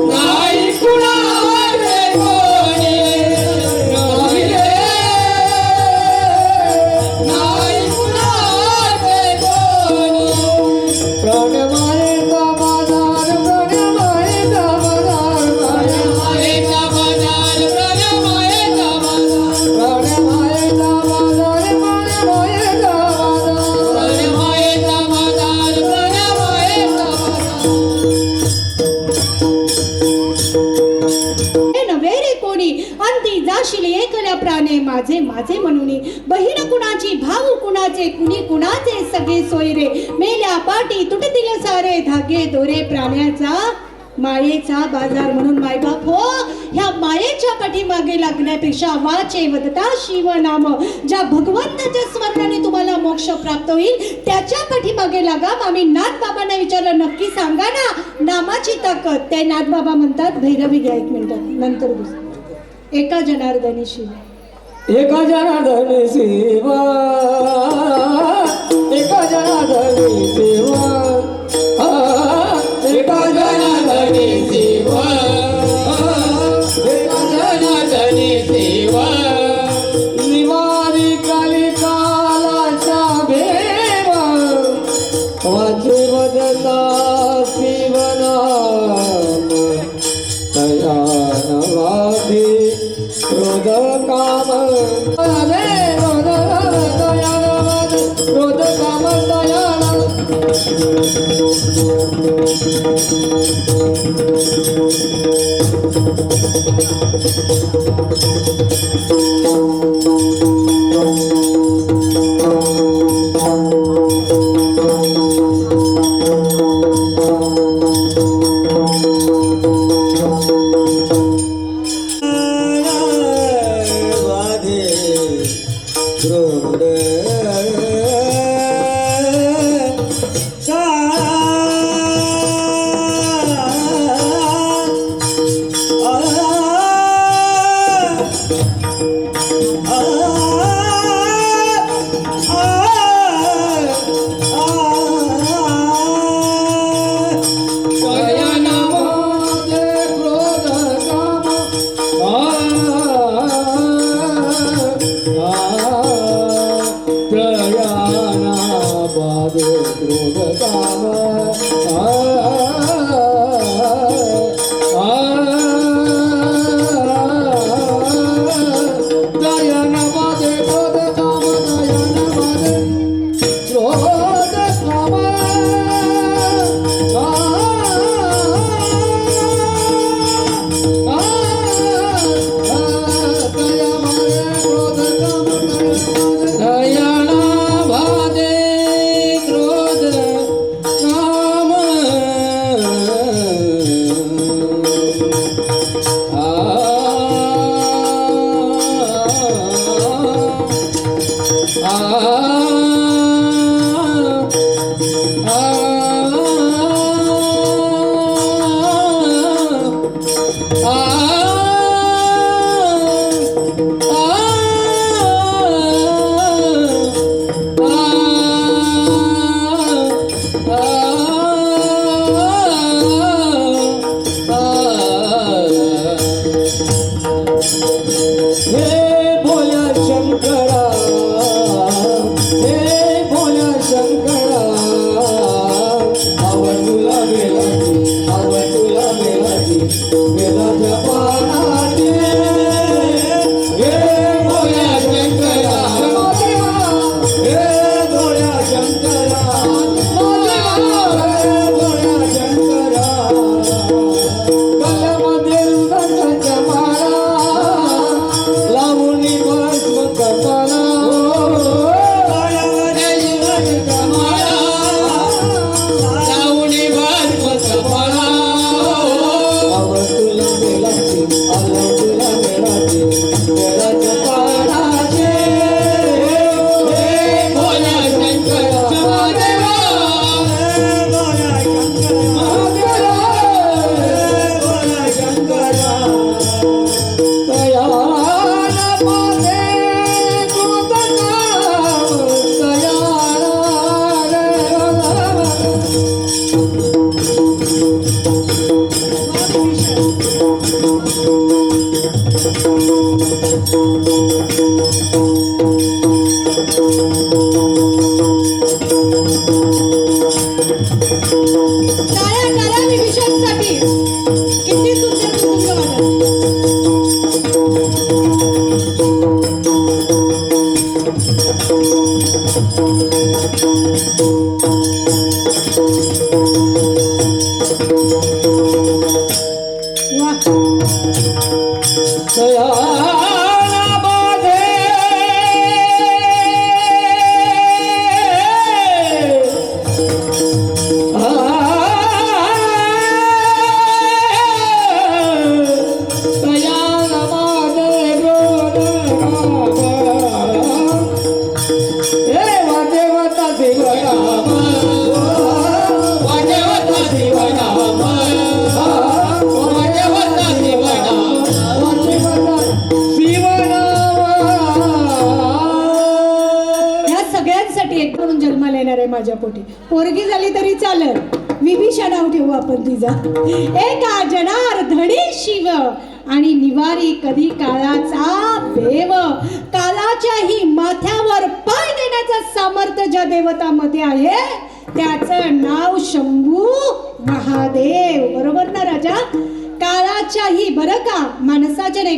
नाही कुणाचे कोणी, नाही रे, नाही कुणाचे कोणी. प्राणमायेचा बाजार, प्राणमायेचा बाजार, प्राणमायेचा बाजार, प्राणमायेचा बाजार, प्राणमायेचा बाजार, प्राणमायेचा बाजार, प्राणमायेचा बाजार, प्राणमायेचा बाजार.
हे नव्हे रे कोणी, अंती जाशील एकल्या प्राणे माझे माझे म्हणून. बहीण कुणाची, भाऊ कुणाचे, कुणी कुणाचे सगळे सोय रे. मेल्या पाटी तुटतील सारे धागे दोरे, प्राण्याचा मायेचा बाजार. म्हणून मायबाप हो, ह्या मायेच्या पाठीमागे लागण्यापेक्षा वाचे वदता शिवनाम, ज्या भगवंताच्या स्मरणाने तुम्हाला मोक्ष प्राप्त होईल त्याच्या पाठीमागे लागा. आम्ही नाथबाबांना विचारलं, नक्की सांगा ना नामाची ताकद. ते नाथबाबा म्हणतात, भैरवी घ्या 1 मिनिट नंतर दुसरं. एका जनार्दनी शिव,
एका जनार्दनी सेवा, एका जनार्दनी सेवा, एका जनार्दनी सेवा, एका जनार्दनी सेवा. निवारी कालिकालाचा भेवा, वाचे वदता शिवनाम, दयान वादे क्रोध काम, क्रोध दयान वादे क्रोध काम दयान.
माझ्या पोटी पोरगी झाली तरी चालेल, विभीषण नाव ठेवू आपण तिचा. एका जनार्दनी शिव आणि निवारी कधी काळाचा देव. काळाच्याही माथ्यावर पाय देण्याचं सामर्थ्य ज्या देवतामध्ये आहे त्याचं नाव शंभू महादेव. बरोबर ना राजा? काळाच्याही बरं का, माणसाच्या नाही,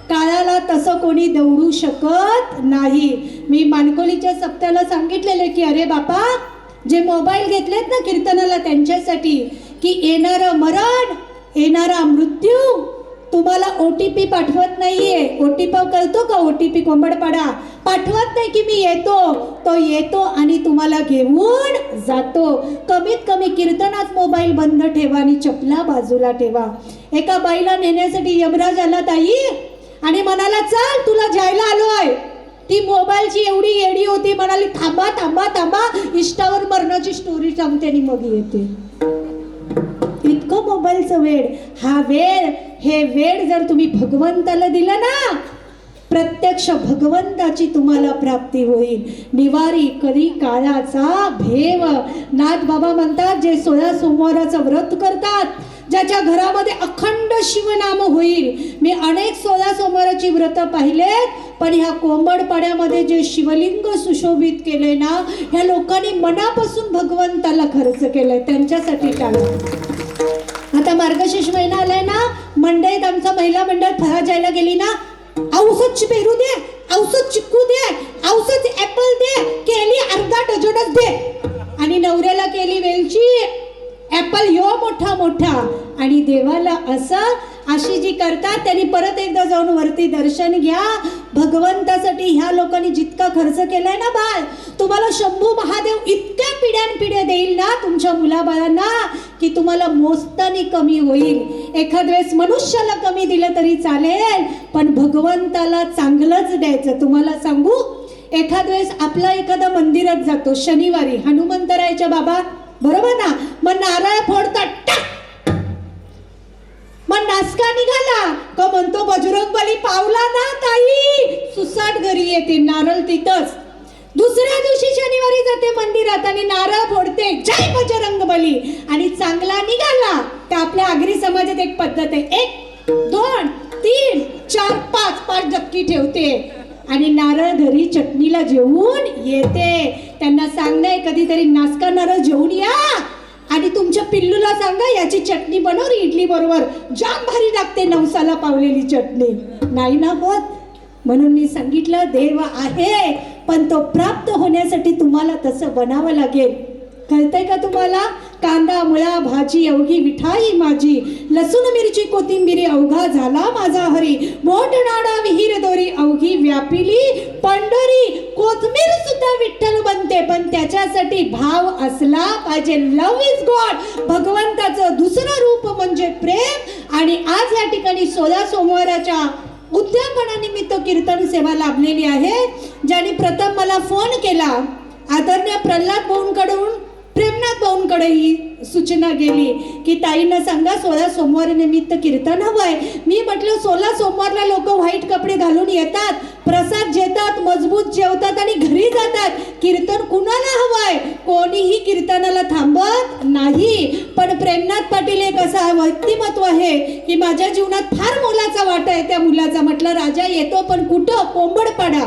काळाला तसं कोणी दौडू शकत नाही. मी मानकोलीच्या सप्त्याला सांगितलेले की अरे बापा, जे मोबाईल घेतलेत ना कीर्तनाला त्यांच्यासाठी, की येणारं मरण, येणारा मृत्यू तुम्हाला OTP पाठवत नाहीये. OTP कळतो का? OTP कोंबडपाडा पाठवत नाही की मी येतो, तो येतो आणि तुम्हाला घेऊन जातो. कमीत कमी कीर्तनात मोबाईल बंद ठेवा आणि चपला बाजूला ठेवा. एका बाईला नेण्यासाठी यमराज आला ताई आणि म्हणाला चल तुला जायला आलोय. ती मोबाईलची एवढी येडी होती, म्हणाली थांबा थांबा थांबा, इष्टावर मरणाची स्टोरी सांगते आणि मग येते. इतकं मोबाईलचं वेड. हा वेळ, हे वेळ जर तुम्ही भगवंताला दिलं ना, प्रत्यक्ष भगवंताची तुम्हाला प्राप्ती होईल. निवारी कधी काळाचा भेव. नाथ बाबा म्हणतात, जे 16 सोमवाराचं व्रत करतात, ज्याच्या घरामध्ये अखंड शिवनाम होईल. मी अनेक 16 सोमवाराची व्रत पाहिलेत, पण ह्या कोंबडपाड्यामध्ये जे शिवलिंग सुशोभित केले ना, ह्या लोकांनी मनापासून भगवंताला खर्च केलाय, त्यांच्यासाठी टाळा. आता मार्गशीर्ष महिना आलाय ना, मंडईत आमचा महिला मंडळ फराळ जायला गेली ना, औषध पेरू दे, औषध चिक्कू दे, औषध ऍपल दे, केली अर्धा डझनच दे, आणि नवऱ्याला केली वेलची, ऍपल ह्यो मोठा मोठा, आणि देवाला असं. अशी जी करतात त्यांनी परत एकदा जाऊन वरती दर्शन घ्या. भगवंतासाठी ह्या लोकांनी जितका खर्च केलाय ना बाळ, तुम्हाला शंभू महादेव इतक्या पिढ्यानपिढ्या देईल ना तुमच्या मुलाबाळांना, की तुम्हाला मोजतानी कमी होईल. एखाद वेळेस मनुष्याला कमी दिलं तरी चालेल, पण भगवंताला चांगलंच द्यायचं. तुम्हाला सांगू, एखाद वेळेस आपला एखादा मंदिरात जातो शनिवारी हनुमंतरायच्या बाबा, बरोबर ना, मग नारळ फोडतात टाक, मग नाचका निघाला का म्हणतो बजरंगबली पावला ना ताई, सुसाट घरी येते, नारळ तिथंच. दुसऱ्या दिवशी शनिवारी जाते मंदिरात आणि नारळ फोडते, जय बजरंगबली, आणि चांगला निघाला तर आपल्या आगरी समाजात एक पद्धत आहे, 1 2 3 4 5 जक्की ठेवते आणि नारळ घरी चटणीला जेवून येते. त्यांना सांगणे कधीतरी नाचका नारळ जेवून या आणि तुमच्या पिल्लूला सांगा याची चटणी बनव इडली बरोबर, जाम भारी लागते नवसाला पावलेली चटणी. नाही ना होत. म्हणून मी सांगितलं देव आहे पण तो प्राप्त होण्यासाठी तुम्हाला तसं बनावं लागेल. कळतंय का तुम्हाला? कांदा मुळा भाजी अवघी विठाई माझी, लसूण मिरची कोथिंबिरी अवघा झाला माझा हरी, मोठ नाडा विहीर दोरी अवघी व्यापिली पंढरी, कोथमीर सुद्धा विठ्ठल बनते पण त्याच्यासाठी भाव असला पाहिजे. Love is God. भगवंताचं दुसरं रूप म्हणजे प्रेम. आणि आज या ठिकाणी 16 सोमवाराच्या उद्यापनानिमित्त कीर्तन सेवा लाभलेली आहे. ज्याने प्रथम मला फोन केला, आदरणीय प्रल्हाद भाऊंकडून प्रेमनाथ भाऊंकडे ही सूचना गेली की ताईंना सांगा 16 सोमवार निमित्त कीर्तन हवंय. मी म्हटलं 16 सोमवारला लोक व्हाईट कपडे घालून येतात, प्रसाद घेतात, मजबूत जेवतात आणि घरी जातात. कीर्तन कुणाला हवंय? कोणीही कीर्तनाला थांबत नाही. पण प्रेमनाथ पाटील एक असा व्यक्तिमत्व आहे की माझ्या जीवनात फार मोलाचा वाटा आहे त्या मुलाचा. म्हटलं राजा येतो पण कुठं? कोंबडपाडा.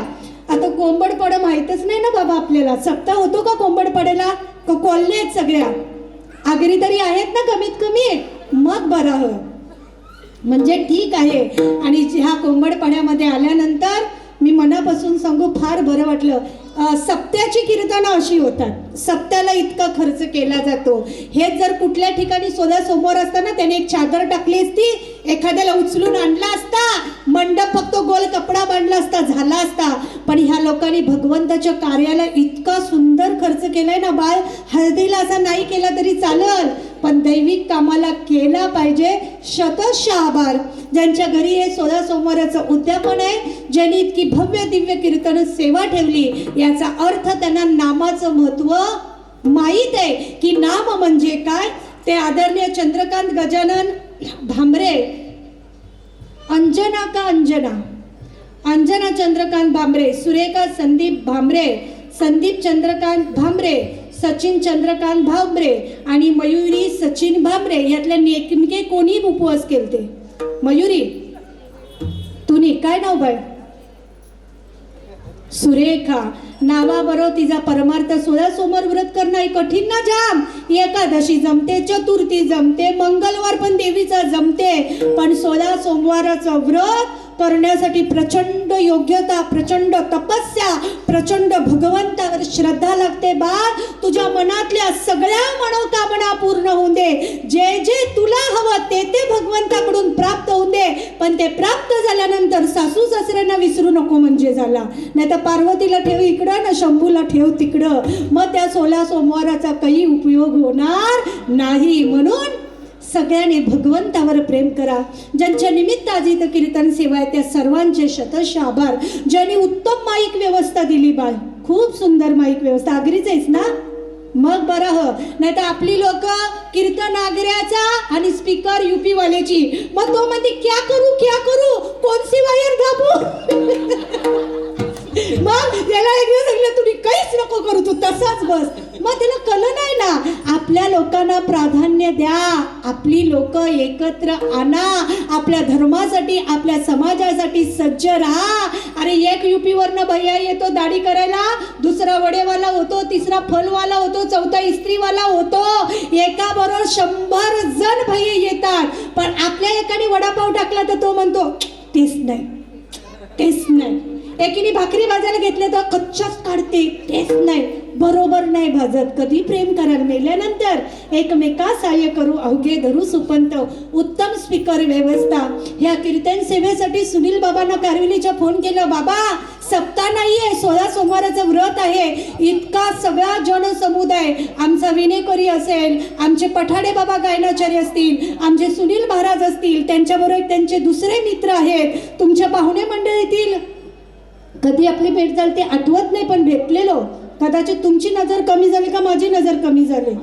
आता कोंबडपाडा माहीतच नाही ना बाबा आपल्याला. सप्ताह होतो का कोंबडपाड्याला? का कॉलनी आहेत सगळ्या? आगरी तरी आहेत ना कमीत कमी? मग बरं, म्हणजे ठीक आहे. आणि ह्या कोंबडपाड्यामध्ये आल्यानंतर मी मनापासून सांगू फार बरं वाटलं. सप्त्याची कीर्तनं अशी होतात, सप्त्याला इतका खर्च केला जातो. हेच जर कुठल्या ठिकाणी 16 सोमवार असताना त्याने एक चादर टाकली असती, एखाद्याला उचलून आणला असता, मंडप फक्त गोल कपडा बांधला असता, झाला असता. पण ह्या लोकांनी भगवंताच्या कार्याला इतका सुंदर खर्च केलाय ना बाळ. हळदीला असा नाही केला तरी चालल पण दैविक कामाला केला पाहिजे. शतश आभार ज्यांच्या घरी हे 16 सोमवाराचं उद्यापन आहे, ज्यांनी इतकी भव्य दिव्य कीर्तन सेवा ठेवली. याचा अर्थ त्यांना नामाचं महत्व माहीत आहे की नाम म्हणजे काय. ते आदरणीय चंद्रकांत गजानन भांबरे, अंजना का अंजना, अंजना चंद्रकांत भांबरे, सुरेखा संदीप भांबरे, संदीप चंद्रकांत भांबरे, सचिन चंद्रकांत भांबरे आणि मयुरी सचिन भांबरे. यातल्या नेमके कोणी उपवास केलते? मयुरी तुनी काय नाव बाळ? सुरेखा. नावाबरोबर तिचा परमार्थ 16 सोमवार व्रत करणं कठीण ना जाम. एकादशी जमते, चतुर्थी जमते, मंगळवार पण देवीचा जमते, पण 16 सोमवाराचं व्रत करण्यासाठी प्रचंड योग्यता, प्रचंड तपस्या, प्रचंड भगवंतावर श्रद्धा लागते. बाळ तुझ्या मनातल्या सगळ्या मनोकामना पूर्ण होऊन दे. जे जे तुला हवं ते ते भगवंताकडून प्राप्त होऊन दे. पण ते प्राप्त झाल्यानंतर सासू सासऱ्यांना विसरू नको म्हणजे झाला. नाही तर पार्वतीला ठेव इकडं ना शंभूला ठेव तिकडं, मग त्या 16 सोमवाराचा काही उपयोग होणार नाही. म्हणून सगळ्यांनी भगवंतावर प्रेम करा. ज्यांच्या निमित्त आज इथं कीर्तन सेवा आहे त्या सर्वांचे शतश आभार. ज्यांनी उत्तम माईक व्यवस्था दिली बाळ, खूप सुंदर माईक व्यवस्था. आगरीच आहेस ना? मग बरं हो. नाही तर आपली लोक कीर्तन आगऱ्याचा आणि स्पीकर युपी वाल्याची. मग तो म्हणते क्या करू कोण सी वायर दाबू. मग त्याला एक दिवस सांगितलं तुम्ही काहीच नको करू, तू तसाच बस. मग त्याला कळलं नाही ना. आपल्या लोकांना प्राधान्य द्या, आपली लोक एकत्र आणा, आपल्या धर्मासाठी आपल्या समाजासाठी सज्ज राहा. अरे एक युपीवरनं भैया येतो दाढी करायला, दुसरा वडेवाला होतो, तिसरा फलवाला होतो, चौथा इस्त्रीवाला होतो. एका बरोबर 100 जण भैया येतात. पण आपल्या एकाने वडापाव टाकला तर तो म्हणतो टेस्ट नाही. एकीने भाकरी भाजायला घेतले तर कच्चाच काढते, टेस्ट नाही, बरोबर नाही भाजत. कधी प्रेम कराल? मेल्यानंतर एकमेका सहाय्य करू अवघे धरू सुपंत. उत्तम स्पीकर व्यवस्था. ह्या कीर्तन सेवेसाठी सुनील बाबांना कारविलीच्या फोन केला, बाबा सप्ताह नाहीये, 16 सोमवाराचं व्रत आहे. इतका सगळा जनसमुदाय, आमचा विनेकरी असेल, आमचे पठाडे बाबा गायनाचार्य असतील, आमचे सुनील महाराज असतील, त्यांच्याबरोबर त्यांचे दुसरे मित्र आहेत, तुमच्या पाहुणे मंडळीतील कधी आपली भेट झाली ते आठवत नाही, पण भेटलेलो. कदाचित तुमची नजर कमी झाली का माझी नजर कमी झाली.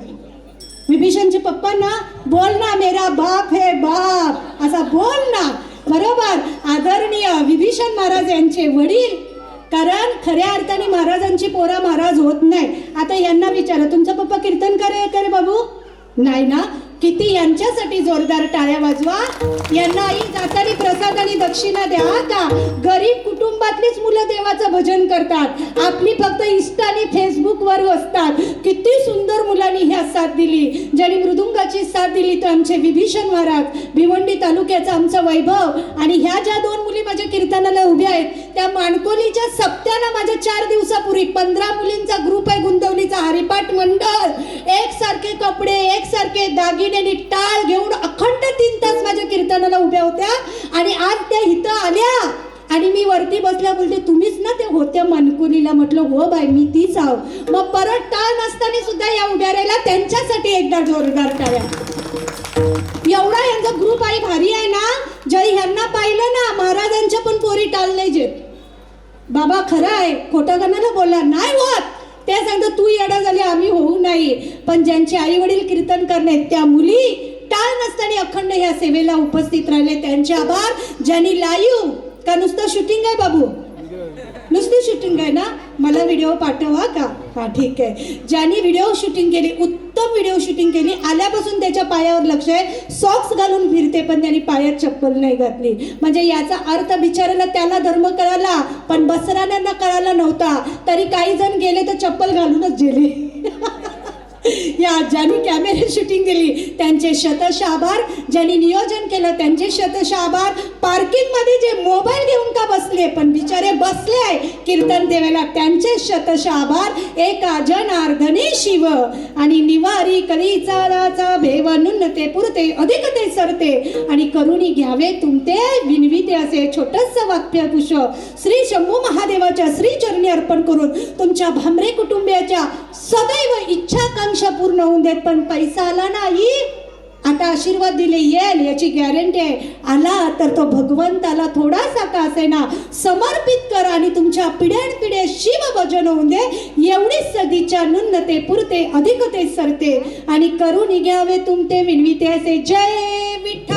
विभीषणचे पप्पा ना, बोल ना मेरा बाप है बाप, असा बोल ना. बरोबर, आदरणीय विभीषण महाराज यांचे वडील. कारण खऱ्या अर्थाने महाराजांची पोरा महाराज होत नाही. आता यांना विचारा, तुमचा पप्पा कीर्तनकार आहे का रे बाबू? नाही ना. किती यांच्यासाठी जोरदार टाळ्या वाजवा. यांना आई जाताना प्रसाद आणि दक्षिणा द्या का. गरीब कुटुंबातलीच मुलं देवाचं भजन करतात, आपली फक्त इंस्टा आणि फेसबुकवर असतात. किती सुंदर मुलांनी ह्या साथ दिली. ज्यांनी मृदुंगाची साथ दिली तर आमचे विभीषण महाराज, भिवंडी तालुक्याचा आमचा वैभव. आणि ह्या ज्या दोन मुली माझ्या कीर्तनाला उभ्या आहेत, त्या माणकोलीच्या सप्त्याला माझ्या 4 दिवसापूर्वी 15 मुलींचा ग्रुप आहे, गुंतवलीचा हरिपाठ मंडळ. एकसारखे कपडे, एकसारखे दागिने आणि टाळ घेऊन अखंड 3 तास माझ्या कीर्तनाला उभ्या होत्या. आणि आज त्या इथं आल्या आणि मी वरती बसल्या, बोलते तुम्हीच ना ते होत्या मानकुलीला? म्हटलं हो बाई, मी तीच आहो. मग परत टाळ नसताना सुद्धा या उभ्या राहिला. त्यांच्यासाठी एकदा जोरदार टाळ्या. एवढा यांचा ग्रुप आहे, भारी आहे ना. जय ह्यांना पाहिलं ना, महाराजांच्या पण पोरी टाळ नाही जेत. बाबा खरं आहे, खोटं कणाला बोलला नाही होत. ते सांगतो तू येडा झाली, आम्ही होऊ नाही. पण ज्यांचे आई वडील कीर्तन करणे, त्या मुली टाळ नसताना अखंड या सेवेला उपस्थित राहिले, त्यांचे आभार. ज्यांनी लाईव्ह का नुसतं शूटिंग आहे बाबू? नुसती शूटिंग आहे ना, मला व्हिडिओ पाठवा का? हा ठीक आहे. ज्यांनी व्हिडिओ शूटिंग केली, उत्तम व्हिडिओ शूटिंग केली. आल्यापासून त्याच्या पायावर लक्ष आहे. सॉक्स घालून फिरते पण त्यांनी पायात चप्पल नाही घातली. म्हणजे याचा अर्थ बिचाराला त्याला धर्म कळाला, पण बसराण्यांना कळाला नव्हता. तरी काही जण गेले तर चप्पल घालूनच गेले. या ज्यांनी कॅमेरे शूटिंग केली त्यांचे शतशः आभार. ज्यांनी नियोजन केलं त्यांचे शतशः आभार. पार्किंग मध्ये जे मोबाईल घेऊन का बसले, पण बिचारे बसले आहे कीर्तन देवायला, त्यांचे शतशः आभार. एका जनार्दने शिव आणि निवारी कलिचाराचा भेव नुन्नते पुरते अधिक ते सरते आणि करुणी घ्यावे तुमते विनविते. असे छोटस वाक्य पुष श्री शंभू महादेवाच्या श्री चरणी अर्पण करून तुमच्या भामरे कुटुंबियाच्या सदैव इच्छाकांक्षा पूर्ण होऊन देत. पण पैसा आला नाही, आता आशीर्वाद दिले येईल याची गॅरंटी आहे. आला तर तो भगवंताला थोडासा का असेना समर्पित करा आणि तुमच्या पिढ्यानपिढ्या शिव भजन होऊन दे. एवढीच सदिच्छा नुन्नते पुरते अधिक ते सरते आणि करून घ्यावे तुमते विनविते. असे जय विठ्ठल.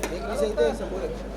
एक विषय इथे समोर आहे.